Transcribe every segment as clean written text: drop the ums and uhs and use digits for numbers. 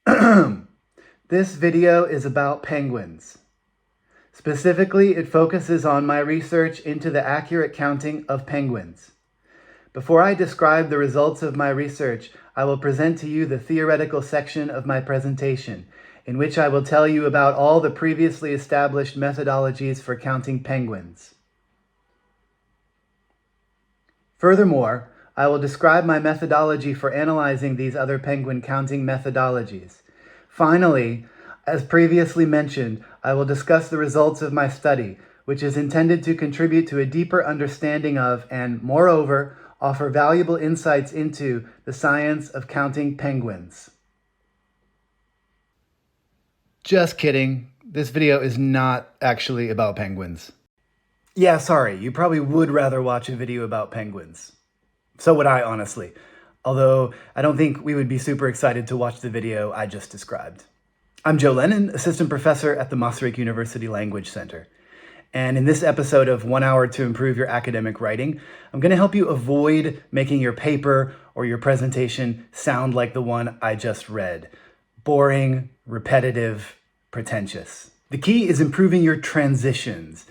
This video is about penguins. Specifically, it focuses on my research into the accurate counting of penguins. Before I describe the results of my research, I will present to you the theoretical section of my presentation, in which I will tell you about all the previously established methodologies for counting penguins. Furthermore, I will describe my methodology for analyzing these other penguin counting methodologies. Finally, as previously mentioned, I will discuss the results of my study, which is intended to contribute to a deeper understanding of and, moreover, offer valuable insights into the science of counting penguins. Just kidding. This video is not actually about penguins. Yeah, sorry, you probably would rather watch a video about penguins. So would I, honestly. Although I don't think we would be super excited to watch the video I just described. I'm Joe Lennon, assistant professor at the Maastricht University Language Center. And in this episode of 1 Hour to Improve Your Academic Writing, I'm going to help you avoid making your paper or your presentation sound like the one I just read. Boring, repetitive, pretentious. The key is improving your transitions.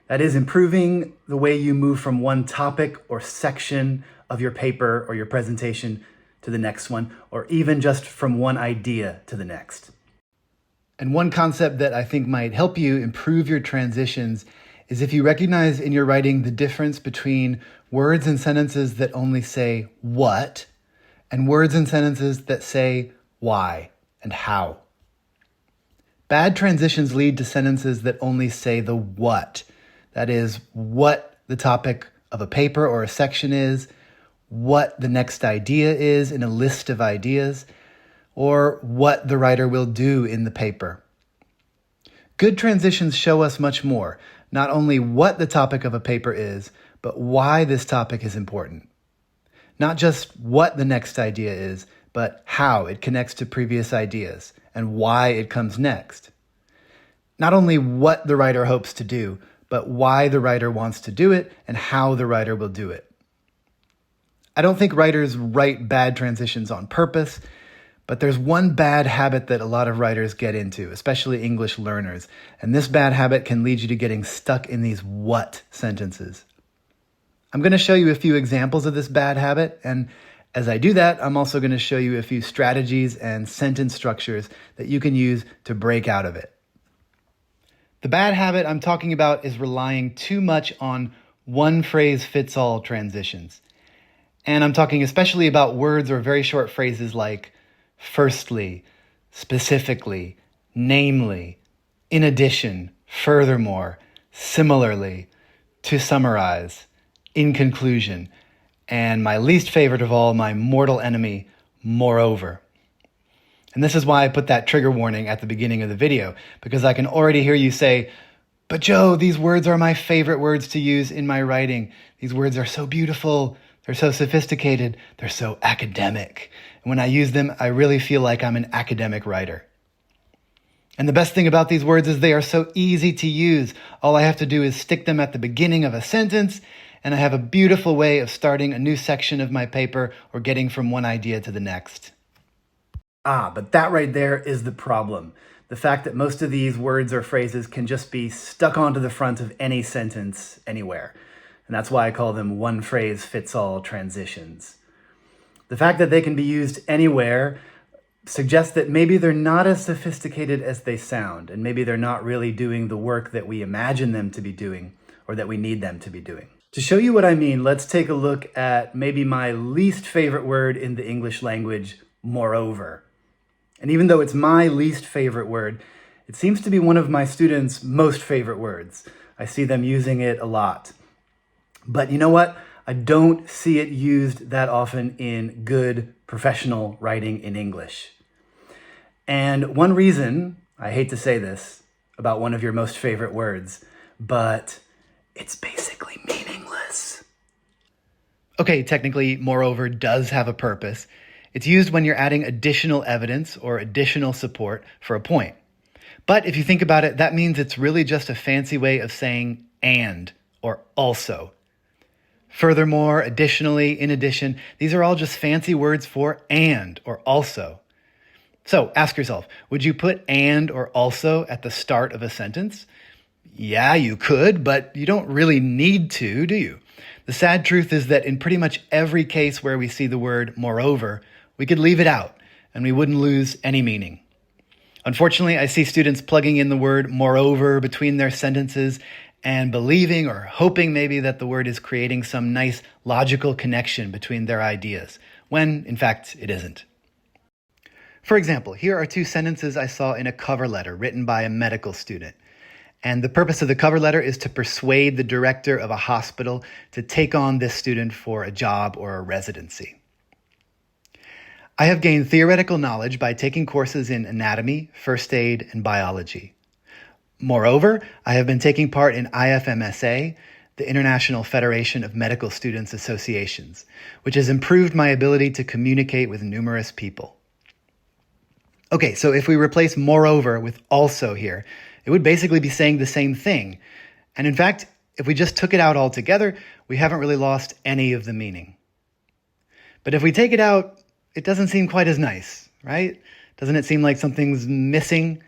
That is, improving the way you move from one topic or section of your paper or your presentation to the next one, or even just from one idea to the next. And one concept that I think might help you improve your transitions is if you recognize in your writing the difference between words and sentences that only say what and words and sentences that say why and how. Bad transitions lead to sentences that only say the what. That is, what the topic of a paper or a section is, what the next idea is in a list of ideas, or what the writer will do in the paper. Good transitions show us much more, not only what the topic of a paper is, but why this topic is important. Not just what the next idea is, but how it connects to previous ideas and why it comes next. Not only what the writer hopes to do, but why the writer wants to do it and how the writer will do it. I don't think writers write bad transitions on purpose, but there's one bad habit that a lot of writers get into, especially English learners, and this bad habit can lead you to getting stuck in these what sentences. I'm going to show you a few examples of this bad habit, and as I do that, I'm also going to show you a few strategies and sentence structures that you can use to break out of it. The bad habit I'm talking about is relying too much on one-phrase-fits-all transitions. And I'm talking especially about words or very short phrases like firstly, specifically, namely, in addition, furthermore, similarly, to summarize, in conclusion, and my least favorite of all, my mortal enemy, moreover. And this is why I put that trigger warning at the beginning of the video, because I can already hear you say, "But Joe, these words are my favorite words to use in my writing. These words are so beautiful, they're so sophisticated, they're so academic. And when I use them, I really feel like I'm an academic writer." And the best thing about these words is they are so easy to use. All I have to do is stick them at the beginning of a sentence, and I have a beautiful way of starting a new section of my paper or getting from one idea to the next. But that right there is the problem. The fact that most of these words or phrases can just be stuck onto the front of any sentence anywhere. And that's why I call them one-phrase-fits-all transitions. The fact that they can be used anywhere suggests that maybe they're not as sophisticated as they sound, and maybe they're not really doing the work that we imagine them to be doing or that we need them to be doing. To show you what I mean, let's take a look at maybe my least favorite word in the English language, moreover. And even though it's my least favorite word, it seems to be one of my students' most favorite words. I see them using it a lot. But you know what? I don't see it used that often in good professional writing in English. And one reason, I hate to say this about one of your most favorite words, but it's basically meaningless. Okay, technically, moreover does have a purpose. It's used when you're adding additional evidence or additional support for a point. But if you think about it, that means it's really just a fancy way of saying and or also. Furthermore, additionally, in addition, these are all just fancy words for and or also. So ask yourself, would you put and or also at the start of a sentence? Yeah, you could, but you don't really need to, do you? The sad truth is that in pretty much every case where we see the word moreover, we could leave it out and we wouldn't lose any meaning. Unfortunately, I see students plugging in the word moreover between their sentences and believing or hoping maybe that the word is creating some nice logical connection between their ideas, when in fact it isn't. For example, here are two sentences I saw in a cover letter written by a medical student. And the purpose of the cover letter is to persuade the director of a hospital to take on this student for a job or a residency. I have gained theoretical knowledge by taking courses in anatomy, first aid, and biology. Moreover, I have been taking part in IFMSA, the International Federation of Medical Students Associations, which has improved my ability to communicate with numerous people. Okay, so if we replace moreover with also here, it would basically be saying the same thing. And in fact, if we just took it out altogether, we haven't really lost any of the meaning. But if we take it out, it doesn't seem quite as nice, right? Doesn't it seem like something's missing?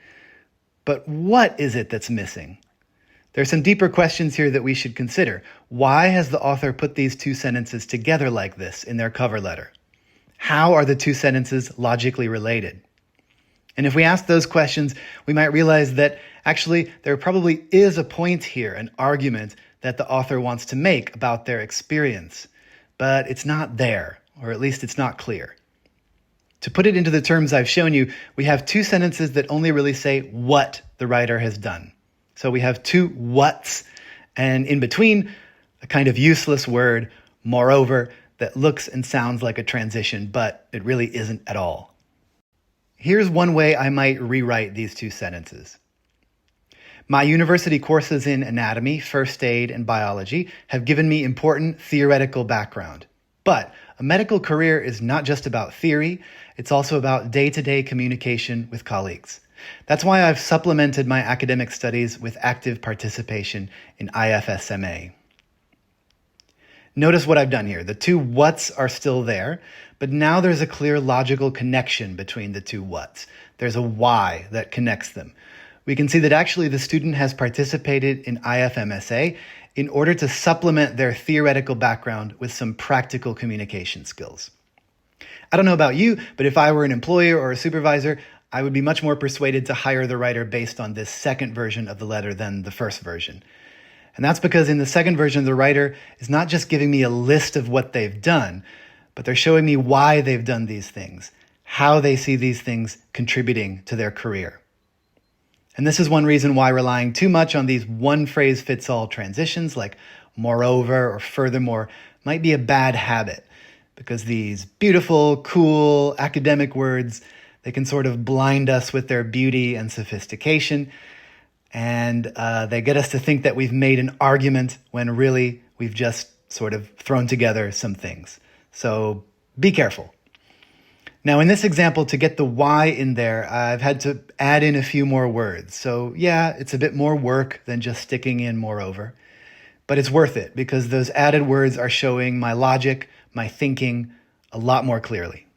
But what is it that's missing? There are some deeper questions here that we should consider. Why has the author put these two sentences together like this in their cover letter? How are the two sentences logically related? And if we ask those questions, we might realize that actually there probably is a point here, an argument that the author wants to make about their experience, but it's not there, or at least it's not clear. To put it into the terms I've shown you, we have two sentences that only really say what the writer has done. So we have two whats, and in between, a kind of useless word, moreover, that looks and sounds like a transition, but it really isn't at all. Here's one way I might rewrite these two sentences. My university courses in anatomy, first aid, and biology have given me important theoretical background. But a medical career is not just about theory, it's also about day-to-day communication with colleagues. That's why I've supplemented my academic studies with active participation in IFSMA. Notice what I've done here. The two whats are still there, but now there's a clear logical connection between the two whats. There's a why that connects them. We can see that actually the student has participated in IFMSA in order to supplement their theoretical background with some practical communication skills. I don't know about you, but if I were an employer or a supervisor, I would be much more persuaded to hire the writer based on this second version of the letter than the first version. And that's because in the second version, the writer is not just giving me a list of what they've done, but they're showing me why they've done these things, how they see these things contributing to their career. And this is one reason why relying too much on these one-phrase-fits-all transitions like moreover or furthermore might be a bad habit, because these beautiful, cool, academic words, they can sort of blind us with their beauty and sophistication, and they get us to think that we've made an argument when really we've just sort of thrown together some things. So be careful. Now, in this example, to get the why in there, I've had to add in a few more words. So yeah, it's a bit more work than just sticking in moreover, but it's worth it because those added words are showing my logic, my thinking a lot more clearly.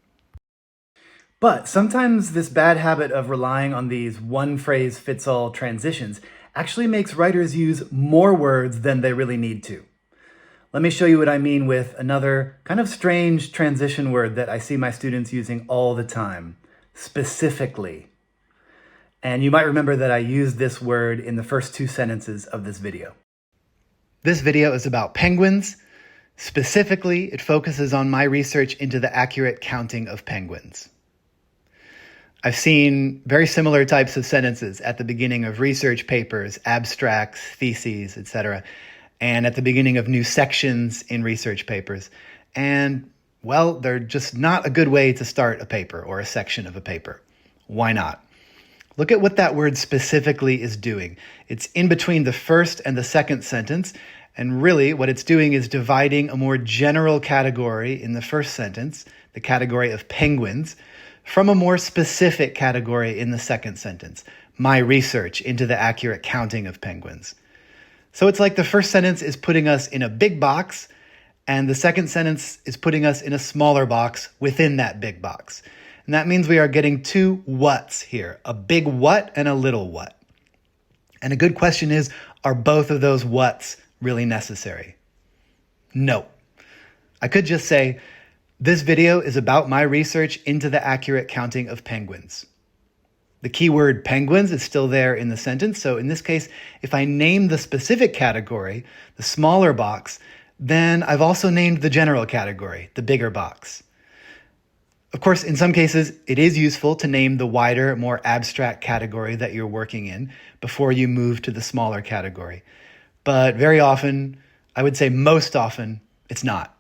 But sometimes this bad habit of relying on these one-phrase-fits-all transitions actually makes writers use more words than they really need to. Let me show you what I mean with another kind of strange transition word that I see my students using all the time, specifically. And you might remember that I used this word in the first two sentences of this video. This video is about penguins. Specifically, it focuses on my research into the accurate counting of penguins. I've seen very similar types of sentences at the beginning of research papers, abstracts, theses, etc., and at the beginning of new sections in research papers. And, well, they're just not a good way to start a paper or a section of a paper. Why not? Look at what that word specifically is doing. It's in between the first and the second sentence, and really what it's doing is dividing a more general category in the first sentence, the category of penguins, from a more specific category in the second sentence, my research into the accurate counting of penguins. So it's like the first sentence is putting us in a big box, and the second sentence is putting us in a smaller box within that big box. And that means we are getting two whats here, a big what and a little what. And a good question is, are both of those whats really necessary? No. I could just say, this video is about my research into the accurate counting of penguins. The keyword penguins is still there in the sentence, so in this case, if I name the specific category, the smaller box, then I've also named the general category, the bigger box. Of course, in some cases, it is useful to name the wider, more abstract category that you're working in before you move to the smaller category. But very often, I would say most often, it's not.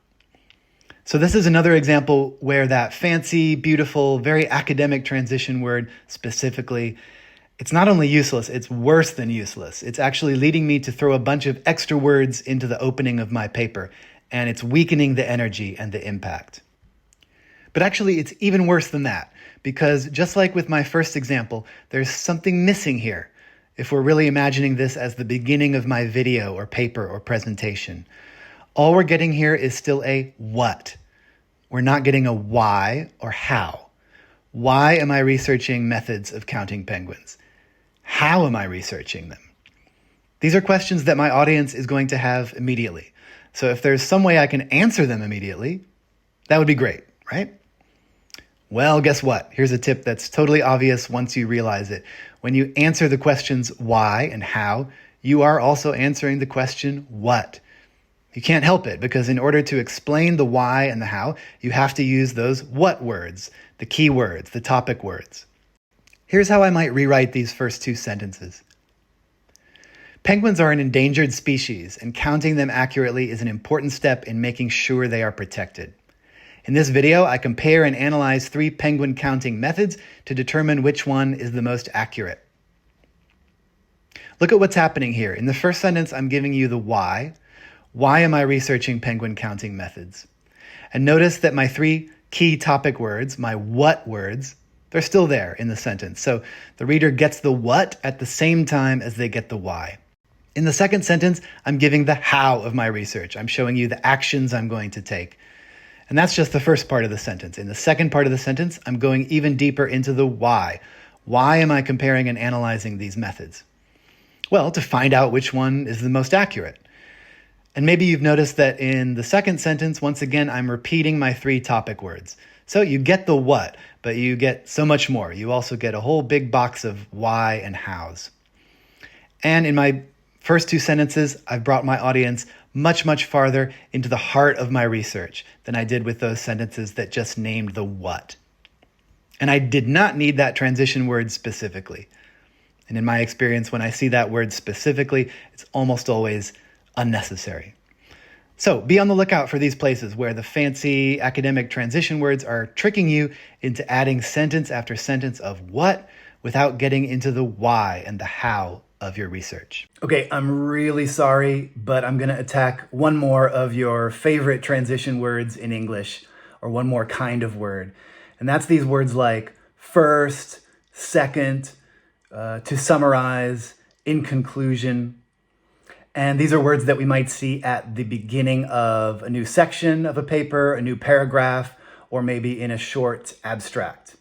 So this is another example where that fancy, beautiful, very academic transition word specifically, it's not only useless, it's worse than useless. It's actually leading me to throw a bunch of extra words into the opening of my paper, and it's weakening the energy and the impact. But actually, it's even worse than that, because just like with my first example, there's something missing here if we're really imagining this as the beginning of my video or paper or presentation. All we're getting here is still a what. We're not getting a why or how. Why am I researching methods of counting penguins? How am I researching them? These are questions that my audience is going to have immediately. So if there's some way I can answer them immediately, that would be great, right? Well, guess what? Here's a tip that's totally obvious once you realize it. When you answer the questions why and how, you are also answering the question what. You can't help it, because in order to explain the why and the how, you have to use those what words, the key words, the topic words. Here's how I might rewrite these first two sentences. Penguins are an endangered species, and counting them accurately is an important step in making sure they are protected. In this video, I compare and analyze 3 penguin counting methods to determine which one is the most accurate. Look at what's happening here. In the first sentence, I'm giving you the why. Why am I researching penguin counting methods? And notice that my 3 key topic words, my what words, they're still there in the sentence. So the reader gets the what at the same time as they get the why. In the second sentence, I'm giving the how of my research. I'm showing you the actions I'm going to take. And that's just the first part of the sentence. In the second part of the sentence, I'm going even deeper into the why. Why am I comparing and analyzing these methods? Well, to find out which one is the most accurate. And maybe you've noticed that in the second sentence, once again, I'm repeating my 3 topic words. So you get the what, but you get so much more. You also get a whole big box of why and hows. And in my first 2 sentences, I've brought my audience much, much farther into the heart of my research than I did with those sentences that just named the what. And I did not need that transition word specifically. And in my experience, when I see that word specifically, it's almost always unnecessary. So be on the lookout for these places where the fancy academic transition words are tricking you into adding sentence after sentence of what without getting into the why and the how of your research. Okay, I'm really sorry, but I'm going to attack one more of your favorite transition words in English, or one more kind of word. And that's these words like first, second, to summarize, in conclusion. And these are words that we might see at the beginning of a new section of a paper, a new paragraph, or maybe in a short abstract.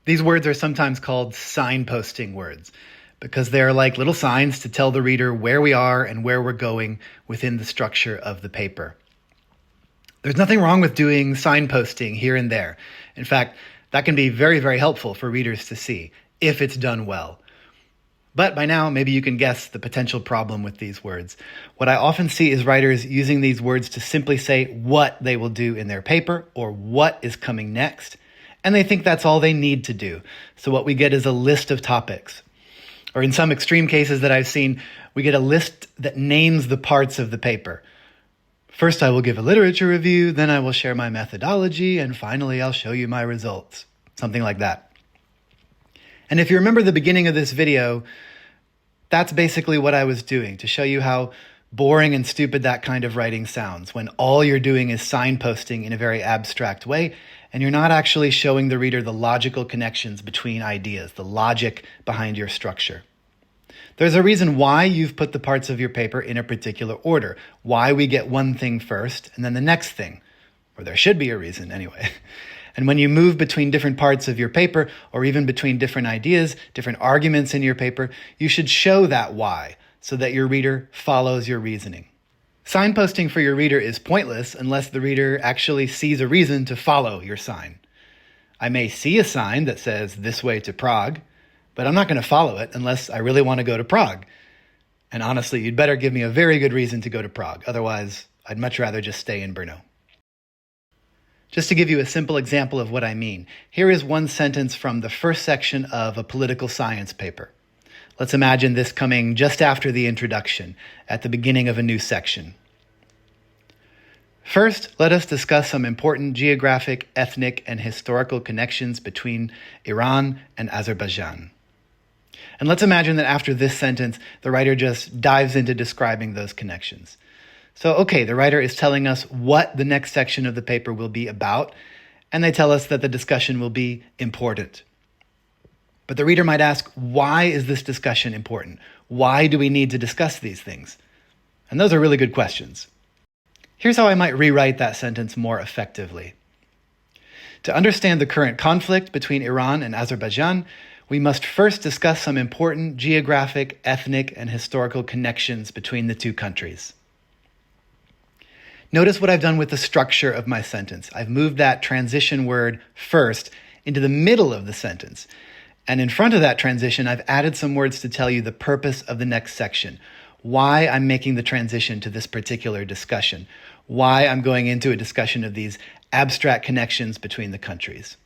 These words are sometimes called signposting words, because they're like little signs to tell the reader where we are and where we're going within the structure of the paper. There's nothing wrong with doing signposting here and there. In fact, that can be very, very helpful for readers to see if it's done well. But by now, maybe you can guess the potential problem with these words. What I often see is writers using these words to simply say what they will do in their paper or what is coming next, and they think that's all they need to do. So what we get is a list of topics. Or in some extreme cases that I've seen, we get a list that names the parts of the paper. First, I will give a literature review, then I will share my methodology, and finally, I'll show you my results. Something like that. And if you remember the beginning of this video, that's basically what I was doing, to show you how boring and stupid that kind of writing sounds, when all you're doing is signposting in a very abstract way, and you're not actually showing the reader the logical connections between ideas, the logic behind your structure. There's a reason why you've put the parts of your paper in a particular order, why we get one thing first and then the next thing, or there should be a reason anyway. And when you move between different parts of your paper, or even between different ideas, different arguments in your paper, you should show that why, so that your reader follows your reasoning. Signposting for your reader is pointless unless the reader actually sees a reason to follow your sign. I may see a sign that says "this way to Prague," but I'm not going to follow it unless I really want to go to Prague. And honestly, you'd better give me a very good reason to go to Prague. Otherwise, I'd much rather just stay in Brno. Just to give you a simple example of what I mean, here is one sentence from the first section of a political science paper. Let's imagine this coming just after the introduction, at the beginning of a new section. First, let us discuss some important geographic, ethnic, and historical connections between Iran and Azerbaijan. And let's imagine that after this sentence, the writer just dives into describing those connections. So, okay, the writer is telling us what the next section of the paper will be about, and they tell us that the discussion will be important. But the reader might ask, why is this discussion important? Why do we need to discuss these things? And those are really good questions. Here's how I might rewrite that sentence more effectively. To understand the current conflict between Iran and Azerbaijan, we must first discuss some important geographic, ethnic, and historical connections between the two countries. Notice what I've done with the structure of my sentence. I've moved that transition word "first" into the middle of the sentence. And in front of that transition, I've added some words to tell you the purpose of the next section, why I'm making the transition to this particular discussion, why I'm going into a discussion of these abstract connections between the countries.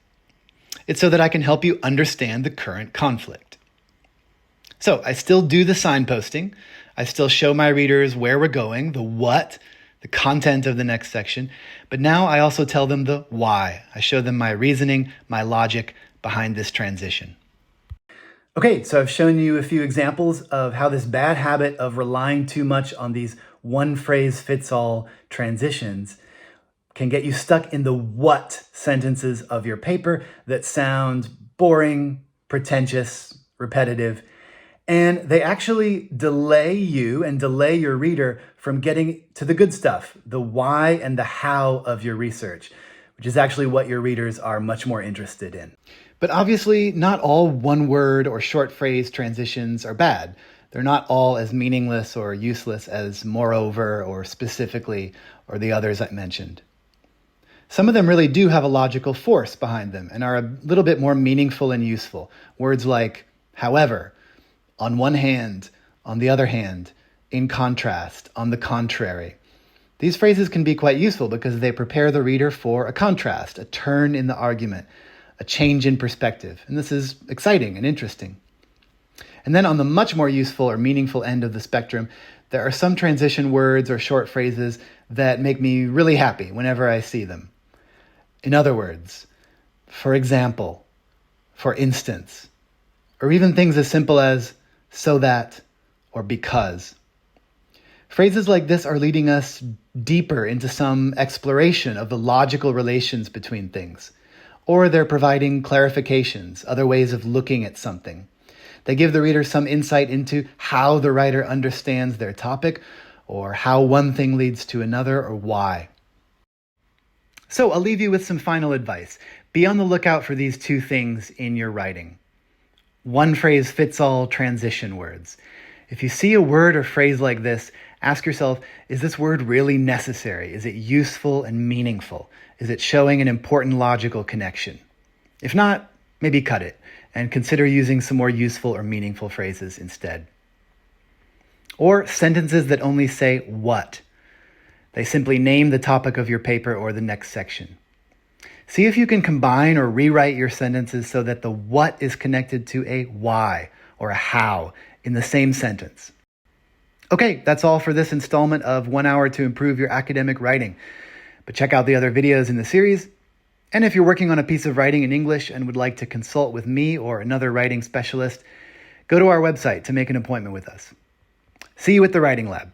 It's so that I can help you understand the current conflict. So I still do the signposting. I still show my readers where we're going, the what, the content of the next section. But now I also tell them the why. I show them my reasoning, my logic behind this transition. Okay, so I've shown you a few examples of how this bad habit of relying too much on these one-phrase-fits-all transitions can get you stuck in the what sentences of your paper that sound boring, pretentious, repetitive, and they actually delay you and delay your reader from getting to the good stuff, the why and the how of your research, which is actually what your readers are much more interested in. But obviously, not all one-word or short phrase transitions are bad. They're not all as meaningless or useless as moreover or specifically or the others I mentioned. Some of them really do have a logical force behind them and are a little bit more meaningful and useful. Words like however, on one hand, on the other hand, in contrast, on the contrary. These phrases can be quite useful because they prepare the reader for a contrast, a turn in the argument, a change in perspective. And this is exciting and interesting. And then on the much more useful or meaningful end of the spectrum, there are some transition words or short phrases that make me really happy whenever I see them. In other words, for example, for instance, or even things as simple as so that or because. Phrases like this are leading us deeper into some exploration of the logical relations between things. Or they're providing clarifications, other ways of looking at something. They give the reader some insight into how the writer understands their topic, or how one thing leads to another, or why. So I'll leave you with some final advice. Be on the lookout for these two things in your writing. One-phrase-fits-all transition words. If you see a word or phrase like this, ask yourself, is this word really necessary? Is it useful and meaningful? Is it showing an important logical connection? If not, maybe cut it and consider using some more useful or meaningful phrases instead. Or sentences that only say what. They simply name the topic of your paper or the next section. See if you can combine or rewrite your sentences so that the what is connected to a why or a how in the same sentence. Okay, that's all for this installment of 1 Hour to Improve Your Academic Writing. But check out the other videos in the series. And if you're working on a piece of writing in English and would like to consult with me or another writing specialist, go to our website to make an appointment with us. See you at the Writing Lab.